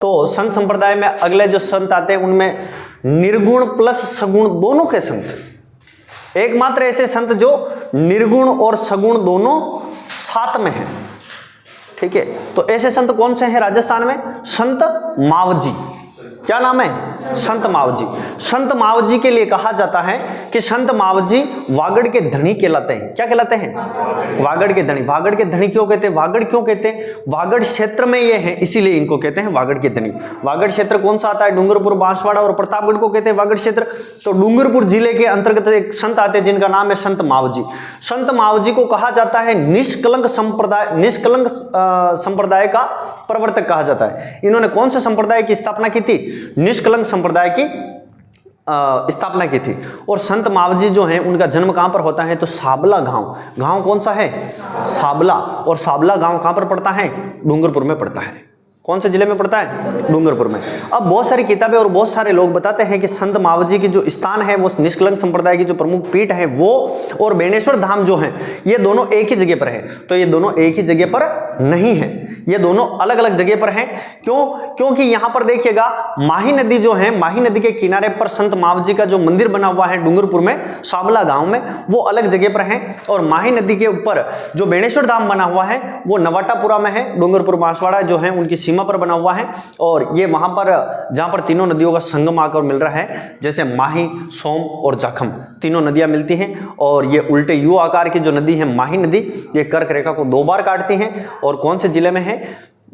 तो संत संप्रदाय में अगले जो संत आते हैं उनमें निर्गुण प्लस सगुण दोनों के संत, एकमात्र ऐसे संत जो निर्गुण और सगुण दोनों साथ में हैं। ठीक है, तो ऐसे संत कौन से हैं राजस्थान में? संत मावजी। क्या नाम है? संत मावजी। संत मावजी के लिए कहा जाता है कि संत मावजी वागड़ के धनी कहलाते हैं। क्या कहलाते हैं? वागड़ के धनी। वागड़ के धनी क्यों कहते हैं? वागड़ क्यों कहते हैं? वागड़ क्षेत्र में ये है, इसीलिए इनको कहते हैं वागड़ के धनी। वागड़ क्षेत्र कौन सा आता है? डूंगरपुर, बांसवाड़ा और प्रतापगढ़ को कहते हैं वागड़ क्षेत्र। तो डूंगरपुर जिले के अंतर्गत एक संत आते हैं जिनका नाम है संत मावजी। संत मावजी को कहा जाता है निष्कलंक संप्रदाय का प्रवर्तक कहा जाता है। इन्होंने कौन से संप्रदाय की स्थापना की थी? निष्कलंक संप्रदाय की स्थापना की थी। और संत मावजी जो हैं उनका जन्म कहां पर होता है? तो साबला गांव। गांव कौन सा है? साबला। और साबला गांव कहां पर पड़ता है? डूंगरपुर में पड़ता है। कौन से जिले में पड़ता है? डूंगरपुर में। अब बहुत सारी किताबें और बहुत सारे लोग बताते हैं कि संत मावजी की जो स्थान है वो निष्कलंक संप्रदाय की जो प्रमुख पीठ है वो और बेणेश्वर धाम जो है ये दोनों एक ही जगह पर है। तो ये दोनों एक ही जगह पर नहीं है, ये दोनों अलग अलग जगह पर हैं। क्यों? क्योंकि यहां पर देखिएगा माही नदी जो है, माही नदी के किनारे पर संत मावजी का जो मंदिर बना हुआ है डूंगरपुर में साबला गांव में, वो अलग जगह पर है। और माही नदी के ऊपर जो बेणेश्वर धाम बना हुआ है वो नवाटापुरा में है। डूंगरपुर बांसवाड़ा जो है उनकी सीमा पर बना हुआ है। और ये वहां पर जहां पर तीनों नदियों का संगम आकर मिल रहा है, जैसे माही, सोम और जाखम तीनों नदियां मिलती हैं। और ये उल्टे यू आकार की जो नदी है माही नदी, ये कर्क रेखा को 2 बार काटती है। और कौन से जिले में है?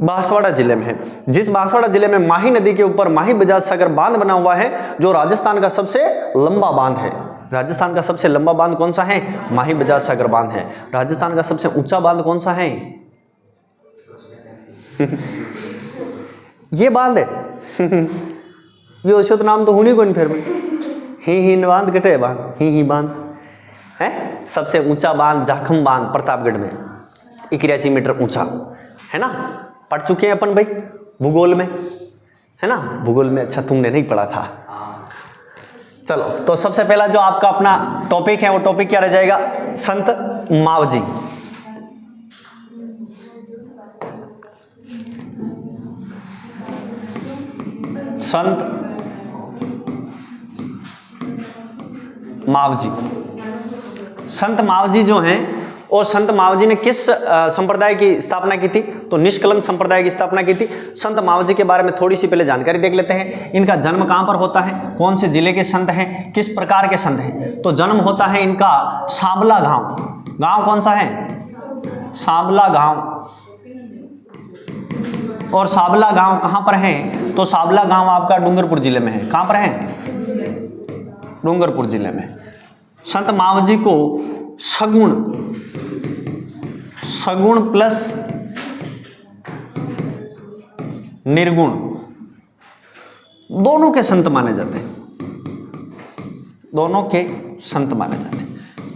बांसवाड़ा जिले में है। जिस बांसवाड़ा जिले में माही नदी के ऊपर माही बजाज सागर बांध बना हुआ है, जो राजस्थान का सबसे लंबा बांध है। राजस्थान का सबसे लंबा बांध कौन सा है? माही बजाज सागर बांध है। राजस्थान का सबसे ऊंचा बांध कौन सा है? ये बांध है। ये ओशो तो नाम तो होनी को नहीं फिर ही बांध कटे बांध ही बांध है। सबसे ऊंचा बांध जाखम बांध प्रतापगढ़ में 81 मीटर ऊंचा है ना। पढ़ चुके हैं अपन भाई भूगोल में, है ना। भूगोल में अच्छा तुमने नहीं पढ़ा था। चलो, तो सबसे पहला जो आपका अपना टॉपिक है वो टॉपिक क्या रह जाएगा? संत मावजी। संत मावजी। संत मावजी जो हैं, और संत मावजी ने किस संप्रदाय की स्थापना की थी? तो निष्कलंक संप्रदाय की स्थापना की थी। संत मावजी के बारे में थोड़ी सी पहले जानकारी देख लेते हैं। इनका जन्म कहां पर होता है? कौन से जिले के संत हैं? किस प्रकार के संत हैं? तो जन्म होता है इनका साबला गांव। गांव कौन सा है? साबला गांव। और साबला गांव कहां पर है? तो साबला गांव आपका डूंगरपुर जिले में है। कहां पर है? डूंगरपुर जिले में। संत मावजी को सगुण प्लस निर्गुण दोनों के संत माने जाते हैं। दोनों के संत माने जाते हैं।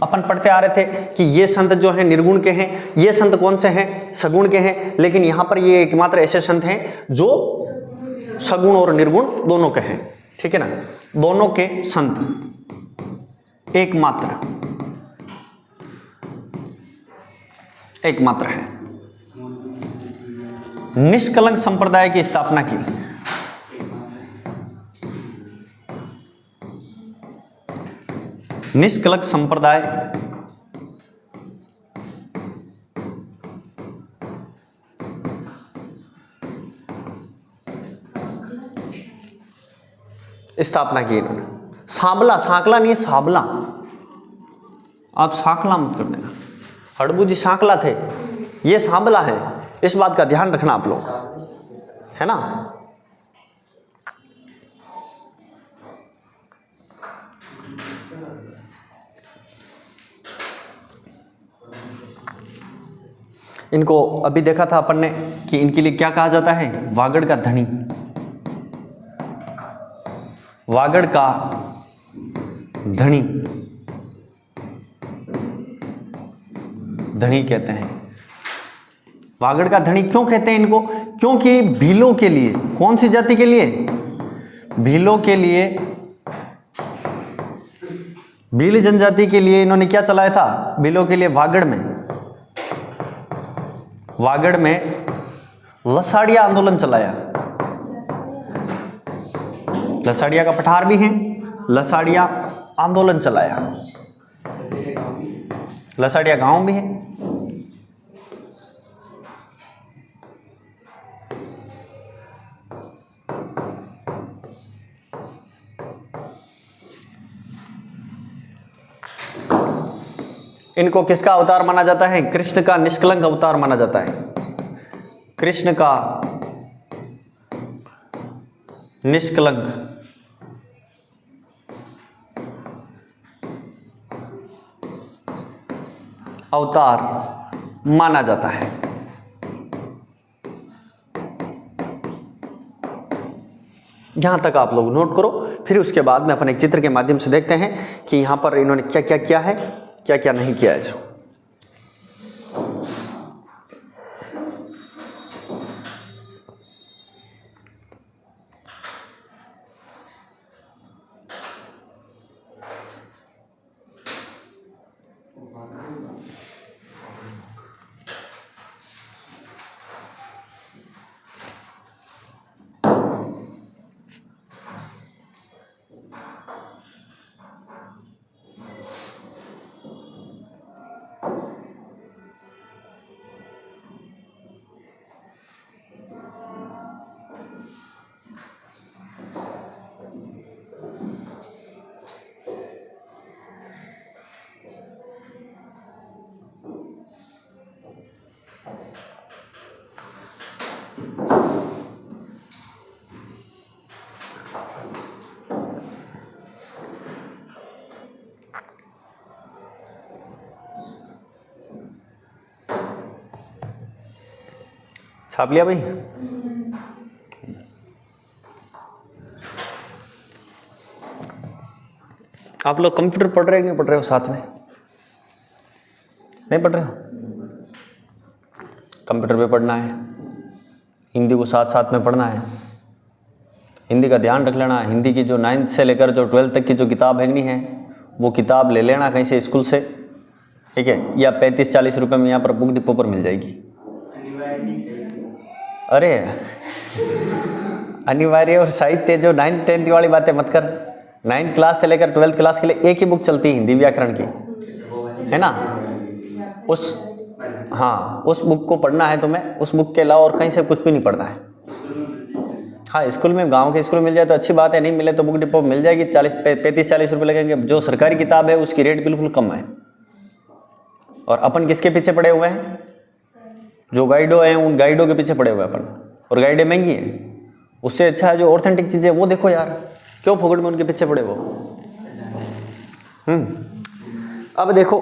अपन पढ़ते आ रहे थे कि ये संत जो हैं निर्गुण के हैं, ये संत कौन से हैं? सगुण के हैं। लेकिन यहां पर ये एकमात्र ऐसे संत हैं जो सगुण और निर्गुण दोनों के हैं। ठीक है ना। दोनों के संत एकमात्र है। निष्कलंक संप्रदाय की स्थापना की। निष्कलंक संप्रदाय स्थापना की इन्होंने। साबला, सांकला नहीं, साबला। आप सांकला मत कर देना। हड़बू जी सांकला थे, ये साबला है। इस बात का ध्यान रखना आप लोग, है ना। इनको अभी देखा था अपन ने कि इनके लिए क्या कहा जाता है? वागड़ का धनी। वागड़ का धनी, धनी कहते हैं। वागड़ का धनी क्यों कहते हैं इनको? क्योंकि भीलों के लिए, कौन सी जाति के लिए? भीलों के लिए, भील जनजाति के लिए इन्होंने क्या चलाया था? भीलों के लिए वागड़ में लसाड़िया आंदोलन चलाया। लसाड़िया का पठार भी है, लसाड़िया आंदोलन चलाया, लसाड़िया गांव भी है। इनको किसका अवतार माना जाता है? कृष्ण का निष्कलंक अवतार माना जाता है। कृष्ण का निष्कलंक अवतार माना जाता है। यहां तक आप लोग नोट करो, फिर उसके बाद में अपन एक चित्र के माध्यम से देखते हैं कि यहां पर इन्होंने क्या क्या किया है, क्या क्या नहीं किया है। जो छाप लिया भाई? आप लोग कंप्यूटर पढ़ रहे हो कि नहीं पढ़ रहे हो? साथ में नहीं पढ़ रहे हो? कंप्यूटर पे पढ़ना है, हिंदी को साथ साथ में पढ़ना है, हिंदी का ध्यान रख लेना। हिंदी की जो 9th से लेकर जो 12th तक की जो किताब है वो किताब ले लेना कहीं से स्कूल से, ठीक है? या 35-40 रुपये में यहाँ पर बुक डिपो पर मिल जाएगी। अरे अनिवार्य और साहित्य, जो 9th 10th वाली बातें मत कर। 9th क्लास से लेकर 12th क्लास के लिए एक ही बुक चलती है हिंदी व्याकरण की, है ना? उस बुक को पढ़ना है तुम्हें, उस बुक के अलावा और कहीं से कुछ भी नहीं पढ़ना है। हाँ, स्कूल में, गांव के स्कूल में मिल जाए तो अच्छी बात है, नहीं मिले तो बुक डिपो मिल जाएगी। 35-40 रुपये लगेंगे। जो सरकारी किताब है उसकी रेट बिल्कुल कम है। और अपन किसके पीछे पड़े हुए हैं? जो गाइडो हैं उन गाइडो के पीछे पड़े हुए अपन, और गाइडें महंगी हैं। उससे अच्छा है जो ऑथेंटिक चीज़ें वो देखो यार, क्यों फोकट में उनके पीछे पड़े हो? अब देखो,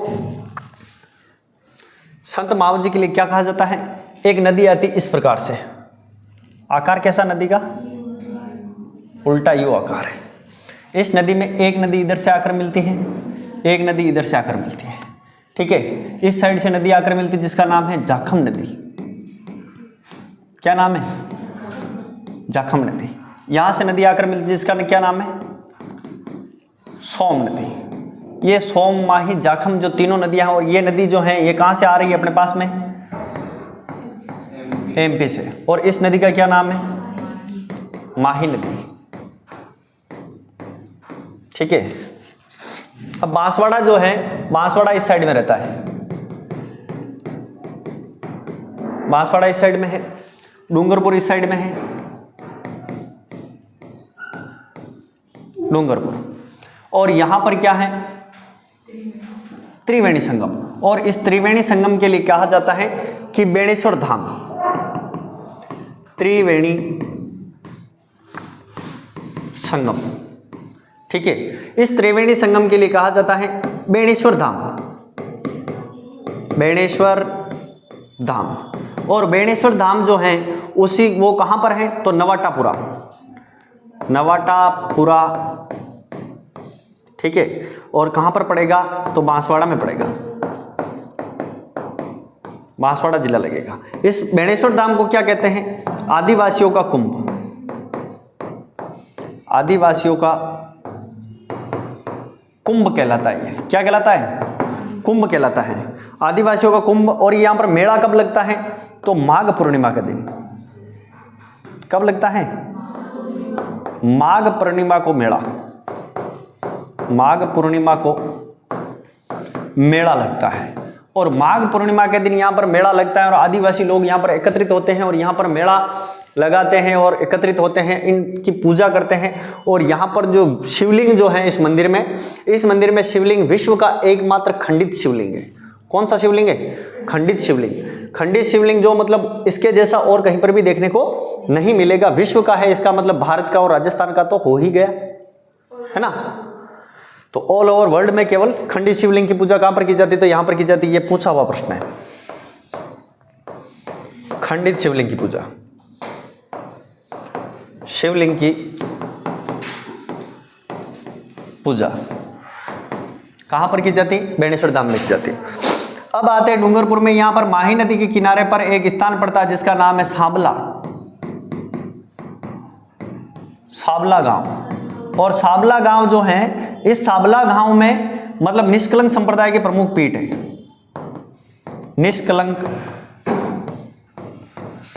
संत महावीर जी के लिए क्या कहा जाता है? एक नदी आती इस प्रकार से, आकार कैसा नदी का? उल्टा यू आकार है। इस नदी में एक नदी इधर से आकर मिलती है, एक नदी इधर से आकर मिलती है, ठीक है? इस साइड से नदी आकर मिलती है जिसका नाम है जाखम नदी। क्या नाम है? जाखम नदी। यहां से नदी आकर मिलती है जिसका क्या नाम है? सोम नदी। ये सोम, माही, जाखम जो तीनों नदियां हैं, और ये नदी जो है ये कहां से आ रही है अपने पास में? एमपी से। और इस नदी का क्या नाम है? माही नदी, ठीक है? अब बांसवाड़ा जो है, बांसवाड़ा इस साइड में रहता है, बांसवाड़ा इस साइड में है, डूंगरपुर इस साइड में है, डूंगरपुर। और यहां पर क्या है? त्रिवेणी संगम। और इस त्रिवेणी संगम के लिए कहा जाता है कि बेणेश्वर धाम, त्रिवेणी संगम, ठीक है? इस त्रिवेणी संगम के लिए कहा जाता है बेणेश्वर धाम, बेणेश्वर धाम। और बेणेश्वर धाम जो है उसी, वो कहां पर है? तो नवाटापुरा, नवाटापुरा, ठीक है? और कहां पर पड़ेगा? तो बांसवाड़ा में पड़ेगा, बांसवाड़ा जिला लगेगा। इस बेणेश्वर धाम को क्या कहते हैं? आदिवासियों का कुंभ, आदिवासियों का कुंभ कहलाता है। ये क्या कहलाता है? कुंभ कहलाता है, आदिवासियों का कुंभ। और यहां पर मेला कब लगता है? तो माघ पूर्णिमा के दिन। कब लगता है? माघ पूर्णिमा को मेला, माघ पूर्णिमा को मेला लगता है। और माघ पूर्णिमा के दिन यहाँ पर मेला लगता है और आदिवासी लोग यहाँ पर एकत्रित होते हैं और यहाँ पर मेला लगाते हैं और एकत्रित होते हैं, इनकी पूजा करते हैं। और यहाँ पर जो शिवलिंग जो है इस मंदिर में शिवलिंग विश्व का एकमात्र खंडित शिवलिंग है। कौन सा शिवलिंग है? खंडित शिवलिंग। खंडित शिवलिंग जो मतलब इसके जैसा और कहीं पर भी देखने को नहीं मिलेगा, विश्व का है, इसका मतलब भारत का और राजस्थान का तो हो ही गया, है ना। तो ऑल ओवर वर्ल्ड में केवल खंडित शिवलिंग की पूजा कहां पर की जाती है? तो यहां पर की जाती है। ये पूछा हुआ प्रश्न है, खंडित शिवलिंग की पूजा, शिवलिंग की पूजा कहां पर की जाती? बेणेश्वर धाम में की जाती। अब आते हैं डूंगरपुर में। यहां पर माही नदी के किनारे पर एक स्थान पड़ता है जिसका नाम है सांबला, सांबला गांव। और सांबला गांव जो है, इस सांबला गांव में मतलब निष्कलंक संप्रदाय के प्रमुख पीठ है, निष्कलंक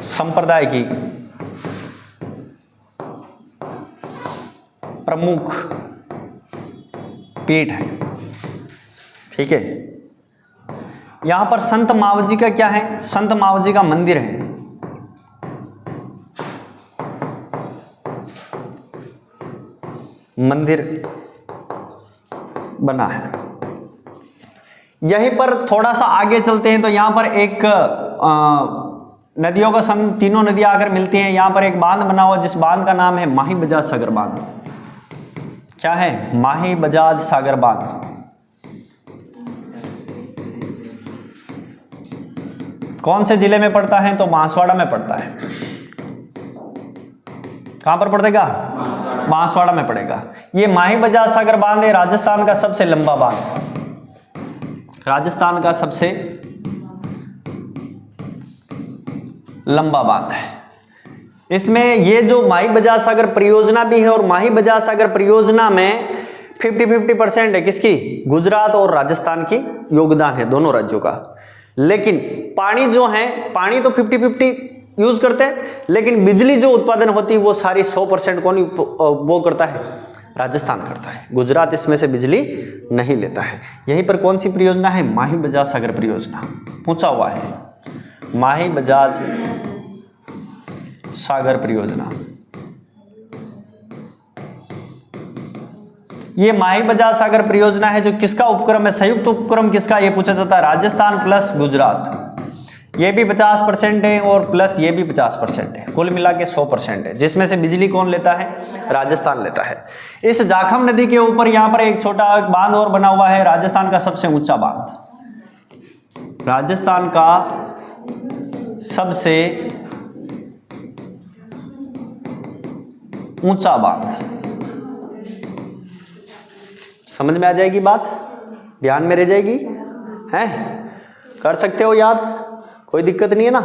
संप्रदाय की प्रमुख पीठ है, ठीक है। यहां पर संत मावजी का क्या है? संत मावजी का मंदिर है, मंदिर बना है। यहीं पर थोड़ा सा आगे चलते हैं तो यहां पर एक नदियों का संग, तीनों नदियां आकर मिलती हैं। यहां पर एक बांध बना हुआ जिस बांध का नाम है माही बजाज सागर बांध। क्या है? माही बजाज सागर बांध। कौन से जिले में पड़ता है? तो बांसवाड़ा में पड़ता है। कहां पर पड़ेगा? बांसवाड़ा में पड़ेगा। ये माही बजाज सागर बांध है राजस्थान का सबसे लंबा बांध, राजस्थान का सबसे लंबा बांध है। इसमें ये जो माही बजाज सागर परियोजना भी है और माही बजाज सागर परियोजना में 50-50% है किसकी? गुजरात और राजस्थान की योगदान है, दोनों राज्यों का। लेकिन पानी जो है, पानी तो 50-50 यूज करते हैं, लेकिन बिजली जो उत्पादन होती है वो सारी 100% कौन वो करता है? राजस्थान करता है। गुजरात इसमें से बिजली नहीं लेता है। यहीं पर कौन सी परियोजना है? माही बजाज सागर परियोजना पूछा हुआ है, माही बजाज सागर परियोजना। ये माही बजाज सागर परियोजना है जो किसका उपक्रम है? संयुक्त उपक्रम किसका? ये पूछा जाता है। राजस्थान प्लस गुजरात, ये भी 50% है और प्लस ये भी 50% है, कुल मिला के 100% है। जिसमें से बिजली कौन लेता है? राजस्थान लेता है। इस जाखम नदी के ऊपर यहां पर एक छोटा बांध और बना हुआ है, राजस्थान का सबसे ऊंचा बांध, राजस्थान का सबसे ऊंचा बांध। समझ में आ जाएगी बात? ध्यान में रह जाएगी? हैं? कर सकते हो याद? कोई दिक्कत नहीं है ना?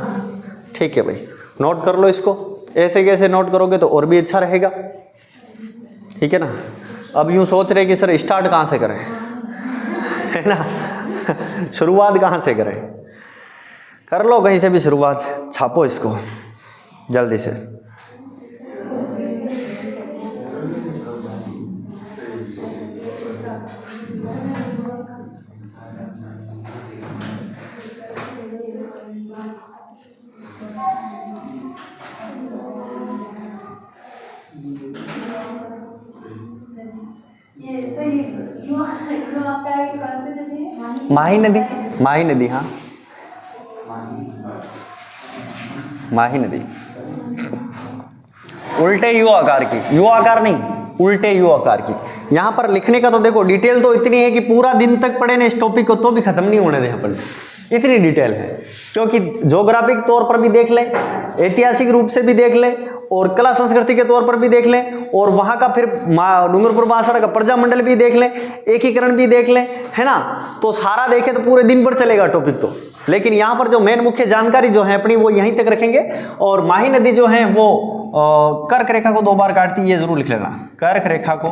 ठीक है भाई, नोट कर लो इसको। ऐसे कैसे नोट करोगे तो और भी अच्छा रहेगा, ठीक है ना। अब यूं सोच रहे कि सर स्टार्ट कहां से करें, है ना, शुरुआत कहां से करें? कर लो कहीं से भी शुरुआत, छापो इसको जल्दी से। माही नदी, माही नदी, हाँ माही नदी। उल्टे यू आकार की, यू आकार नहीं, उल्टे यू आकार की। यहां पर लिखने का तो देखो डिटेल तो इतनी है कि पूरा दिन तक पढ़े ना इस टॉपिक को तो भी खत्म नहीं होने दें अपन, इतनी डिटेल है। क्योंकि ज्योग्राफिक तौर पर भी देख लें, ऐतिहासिक रूप से भी देख लें और कला संस्कृति के तौर पर भी देख लें और वहां का फिर डूंगरपुर बांसवाड़ा का प्रजा मंडल भी देख लें, एकीकरण भी देख लें, है ना। तो सारा देखें तो पूरे दिन भर चलेगा टॉपिक तो। लेकिन यहाँ पर जो मेन मुख्य जानकारी जो है अपनी वो यहीं तक रखेंगे। और माही नदी जो है वो कर्क रेखा को 2 बार काटती है, ये जरूर लिख लेना, कर्क रेखा को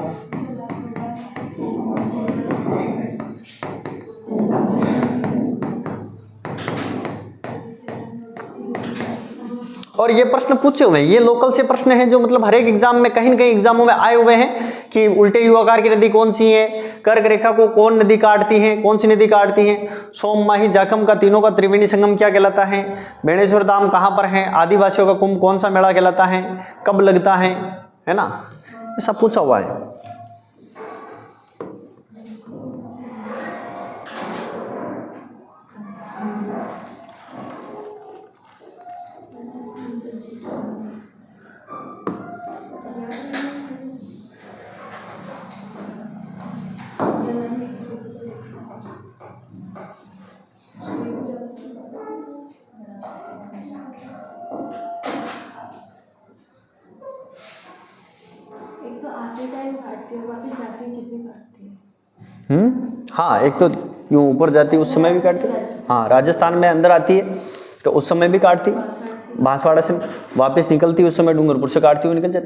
और ये प्रश्न पूछे हुए हैं, ये लोकल से प्रश्न हैं जो मतलब हर एक एग्जाम में कहीं न कहीं एग्जामों में आए हुए हैं कि उल्टे यू आकार की नदी कौन सी है, कर्क रेखा को कौन नदी काटती है, कौन सी नदी काटती है, सोम माही जाखम का तीनों का त्रिवेणी संगम क्या कहलाता है, बेणेश्वर धाम कहाँ पर है, आदिवासियों का कुंभ कौन सा मेला कहलाता है, कब लगता है ना, ये सब पूछा हुआ है। हाँ, एक तो यूं ऊपर जाती है उस समय भी काटती है, हाँ राजस्थान में अंदर आती है तो उस समय भी काटती, बांसवाड़ा से वापस निकलती है उस समय डूंगरपुर से काटती हुई निकल जाती।